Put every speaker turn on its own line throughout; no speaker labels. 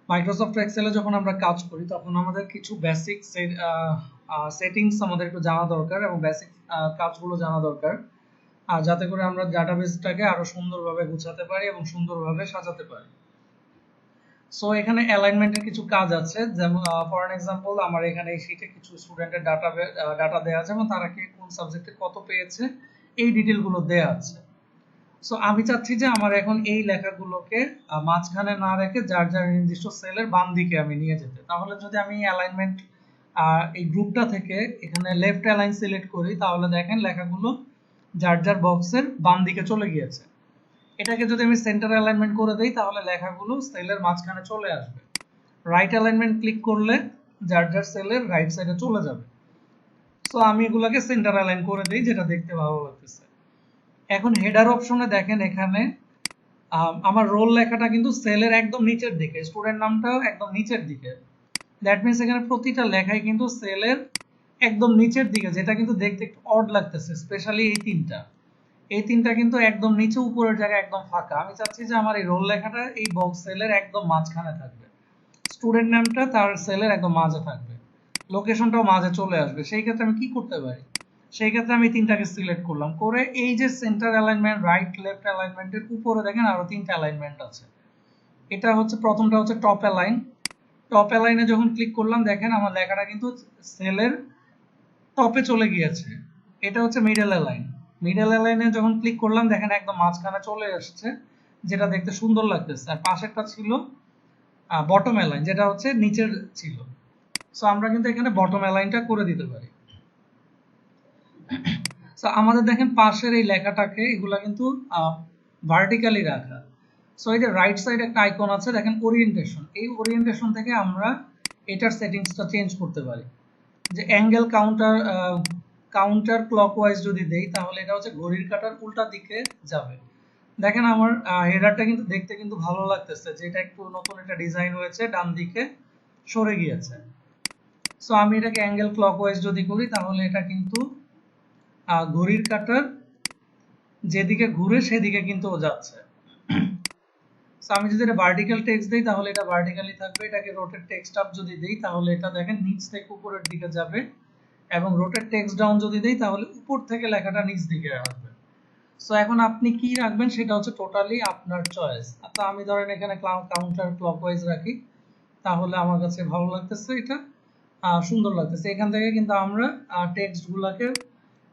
Microsoft এক্সেলে যখন আমরা কাজ করি তখন আমাদের কিছু বেসিক সেটিংস আমাদের একটু জানা দরকার এবং বেসিক কাজগুলো জানা দরকার, যাতে করে আমরা ডাটাবেসটাকে আরো সুন্দরভাবে গুছাতে পারি এবং সুন্দরভাবে সাজাতে পারি। সো এখানে অ্যালাইনমেন্টের কিছু কাজ আছে, যেমন ফর অ্যান এক্সাম্পল আমার এখানে এই শীটে কিছু স্টুডেন্টের ডাটা দেওয়া আছে এবং তারা কি কোন সাবজেক্টে কত পেয়েছে এই ডিটেলগুলো দেওয়া আছে। সো আমি চাচ্ছি যে আমার এখন এই লেখাগুলোকে মাঝখানে না রেখে যার যার নির্দিষ্ট সেলের বাম দিকে আমি নিয়ে যেতে। তাহলে যদি আমি অ্যালাইনমেন্ট এই গ্রুপটা থেকে এখানে লেফট অ্যালাইন সিলেক্ট করি তাহলে দেখেন লেখাগুলো যার যার বক্সের বাম দিকে চলে গিয়েছে। এটাকে যদি আমি সেন্টার অ্যালাইনমেন্ট করে দেই তাহলে লেখাগুলো সেলের মাঝখানে চলে আসবে। রাইট অ্যালাইনমেন্ট ক্লিক করলে যার যার সেলের রাইট সাইডে চলে যাবে। সো আমি এগুলোকে সেন্টার অ্যালাইন করে দিই, যেটা দেখতে ভালো লাগতেছে। এখন হেডার অপশনে দেখেন এখানে আমার রোল লেখাটা কিন্তু সেলের একদম নিচের দিকে, স্টুডেন্ট নামটাও একদম নিচের দিকে। দ্যাট মিনস এখানে প্রতিটা লেখাই কিন্তু সেলের একদম নিচের দিকে, যেটা কিন্তু দেখতে একটু অড লাগতেছে। স্পেশালি এই তিনটা কিন্তু একদম নিচে, উপরের জায়গায় একদম ফাঁকা। আমি চাচ্ছি যে আমার এই রোল লেখাটা এই বক্স সেলের একদম মাঝখানে থাকবে, স্টুডেন্ট নামটা তার সেলের একদম মাঝে থাকবে, লোকেশনটাও মাঝে চলে আসবে। সেই ক্ষেত্রে আমি কি করতে পারি? সেই ক্ষেত্রে আমি তিনটাকে সিলেক্ট করলাম, করে এই যে সেন্টার অ্যালাইনমেন্ট, রাইট লেফট অ্যালাইনমেন্টের উপরে দেখেন আরো তিনটা অ্যালাইনমেন্ট আছে। এটা হচ্ছে প্রথমটা হচ্ছে টপ অ্যালাইন। টপ অ্যালাইনে যখন ক্লিক করলাম দেখেন আমার লেখাটা কিন্তু সেলের টপে চলে গিয়েছে। এটা হচ্ছে মিডল অ্যালাইন। মিডল অ্যালাইনে যখন ক্লিক করলাম দেখেন একদম মাঝখানে চলে আসছে, যেটা দেখতে সুন্দর লাগতেছে। আর পাশেরটা ছিল বটম অ্যালাইন, যেটা হচ্ছে নিচের ছিল। সো আমরা কিন্তু এখানে বটম অ্যালাইনটা করে দিতে পারি। সো আমাদের দেখেন পাশের এই লেখাটাকে এগুলা কিন্তু ভার্টিক্যালি রাখা। সো এই যে রাইট সাইডে একটা আইকন আছে দেখেন ওরিয়েন্টেশন, এই ওরিয়েন্টেশন থেকে আমরা এটার সেটিংসটা চেঞ্জ করতে পারি। যে অ্যাঙ্গেল কাউন্টার ক্লকওয়াইজ যদি দেই তাহলে এটা হচ্ছে ঘড়ির কাঁটার উল্টা দিকে যাবে। দেখেন আমার হেডারটা কিন্তু দেখতে কিন্তু ভালো লাগতেছে, যে এটা একটু নতুন একটা ডিজাইন হয়েছে, ডান দিকে সরে গিয়েছে। সো আমি এটাকে অ্যাঙ্গেল ক্লকওয়াইজ যদি করি তাহলে এটা কিন্তু ঘড়ির কাঁটার যেদিকে ঘুরে সেদিকে কিন্তু যাচ্ছে। সো আমি যদি এটা ভার্টিক্যাল টেক্সট দেই তাহলে এটা ভার্টিক্যালি থাকবে। এটাকে রোটেট টেক্সট আপ যদি দেই তাহলে এটা দেখেন নিচ থেকে উপরের দিকে যাবে, এবং রোটেট টেক্সট ডাউন যদি দেই তাহলে উপর থেকে লেখাটা নিচ দিকে আসবে। সো এখন আপনি কি রাখবেন সেটা হচ্ছে টোটালি আপনার চয়েস। আচ্ছা আমি ধরেন এখানে কাউন্টার ক্লকওয়াইজ রাখি, তাহলে আমার কাছে ভালো লাগতেছে, এটা সুন্দর লাগতেছে। এখান থেকে কিন্তু আমরা টেক্সট গুলাকে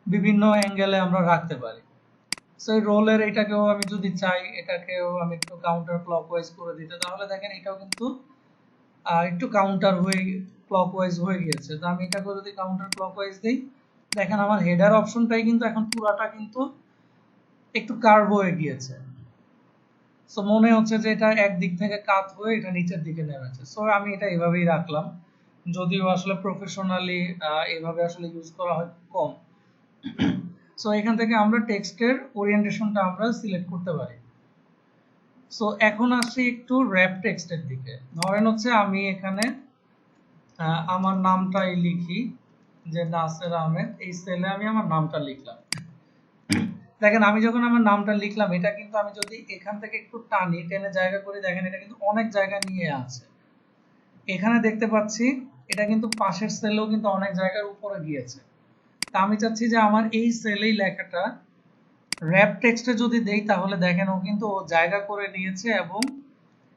বিভিন্ন অ্যাঙ্গেলে আমরা রাখতে পারি। সো এই রোলের এটাকেও আমি যদি চাই এটাকেও আমি একটু কাউন্টার ক্লকওয়াইজ করে দিতে, তাহলে দেখেন এটাও কিন্তু একটু কাউন্টার হয়ে ক্লকওয়াইজ হয়ে গিয়েছে। তো আমি এটাকে যদি কাউন্টার ক্লকওয়াইজ দিই দেখেন আমার হেডার অপশনটাই কিন্তু এখন পুরাটা কিন্তু একটু কার্ভ হয়ে গিয়েছে। সো মনে হচ্ছে যে এটা একদিক থেকে কাত হয়ে এটা নিচের দিকে নেমেছে। সো আমি এটা এভাবেই রাখলাম, যদিও আসলে প্রফেশনালি এভাবে আসলে ইউজ করা হয় কম। সো এখান থেকে আমরা টেক্সটের ওরিয়েন্টেশনটা আমরা সিলেক্ট করতে পারি। সো এখন আসি একটু র‍্যাপ টেক্সটের দিকে। ধরেন হচ্ছে আমি এখানে আমার নামটাই লিখি, যে নাসের আহমেদ, এই সেলে আমি আমার নামটা লিখলাম। দেখেন আমি যখন আমার নামটা লিখলাম এটা কিন্তু আমি যদি এখান থেকে একটু টানি, টেনে জায়গা করি, দেখেন এটা কিন্তু অনেক জায়গা নিয়ে আছে। এখানে দেখতে পাচ্ছি এটা কিন্তু পাশের সেলেও কিন্তু অনেক জায়গার উপরে গিয়েছে। তা আমি চাচ্ছি যে আমার এই সেলেই লেখাটা র‍্যাপ টেক্সটে যদি দেই তাহলে দেখেন ও কিন্তু ও জায়গা করে নিয়েছে এবং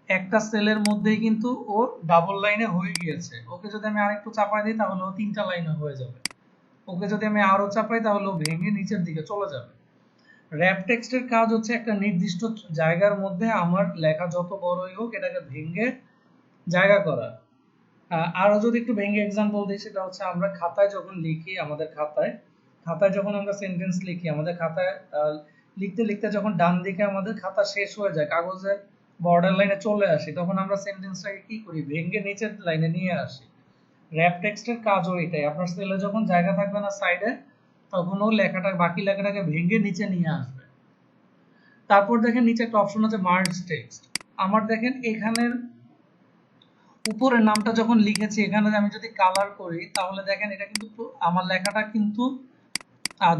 একটা সেলের মধ্যেই কিন্তু ও ডাবল লাইনে হয়ে গিয়েছে। ওকে যদি আমি আরেকটু চাপাই দিই তাহলে ও তিনটা লাইনে হয়ে যাবে। ওকে যদি আমি আরো চাপাই তাহলে ও ভেঙে নিচের দিকে চলে যাবে। র‍্যাপ টেক্সটের কাজ হচ্ছে একটা নির্দিষ্ট জায়গার মধ্যে আমার লেখা যত বড়ই হোক এটাকে ভেঙে জায়গা করা। আরো যদি একটু ভেঙে এক্সাম্পল দিই, সেটা হচ্ছে আমরা খাতায় যখন লিখি, আমাদের খাতায় যখন আমরা সেন্টেন্স লিখি, আমাদের খাতায় লিখতে লিখতে যখন ডান দিকে আমাদের খাতা শেষ হয়ে যায়, কাগজের বর্ডার লাইনে চলে আসি, তখন আমরা সেন্টেন্সটাকে কি করি, ভেঙে নিচের লাইনে নিয়ে আসি। র‍্যাপ টেক্সটের কাজও এটাই। আপনার সেলে যখন জায়গা থাকবে না সাইডে, তখন ও লেখাটা, বাকি লেখাটাকে ভেঙে নিচে নিয়ে আসবে। তারপর দেখেন নিচে একটা অপশন আছে মার্জ টেক্সট। আমার দেখেন এখানের উপরের নামটা যখন লিখেছি এখানে আমি যদি কালার করি তাহলে দেখেন এটা কিন্তু আমার লেখাটা কিন্তু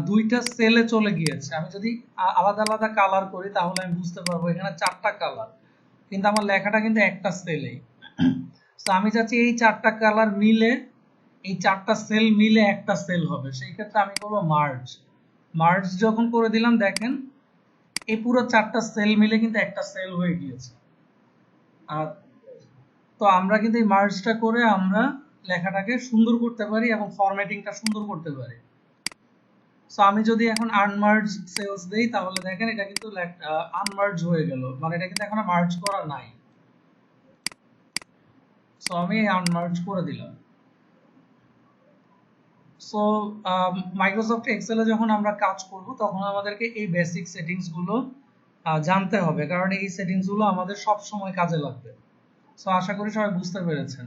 দুইটা সেলে চলে গিয়েছে। আমি যদি আলাদা আলাদা কালার করি তাহলে আমি বুঝতে পারবো এখানে চারটা কালার, কিন্তু আমার লেখাটা কিন্তু একটা সেলেই। সো আমি চাচ্ছি এই চারটা কালার মিলে, এই চারটা সেল মিলে একটা সেল হবে, সেই ক্ষেত্রে আমি করবো মার্জ। মার্জ যখন করে দিলাম, দেখেন এই পুরো চারটা সেল মিলে কিন্তু একটা সেল হয়ে গিয়েছে। আর তো আমরা কিন্তু এই মার্জটা করে আমরা লেখাটাকে সুন্দর করতে পারি এবং ফরম্যাটিংটা সুন্দর করতে পারি। সো আমি যদি এখন আনমার্জ সেলস দেই, তাহলে দেখেন এটা কিন্তু আনমার্জ হয়ে গেল, মানে এটা কিন্তু এখনো মার্জ করা নাই। সো আমি আনমার্জ করে দিলাম। সো মাইক্রোসফট এক্সেলে যখন আমরা কাজ করব, তখন আমাদেরকে এই বেসিক সেটিংস গুলো জানতে হবে, কারণ এই সেটিংস গুলো আমাদের সব সময় কাজে লাগবে। সো আশা করি সবাই বুঝতে পেরেছেন।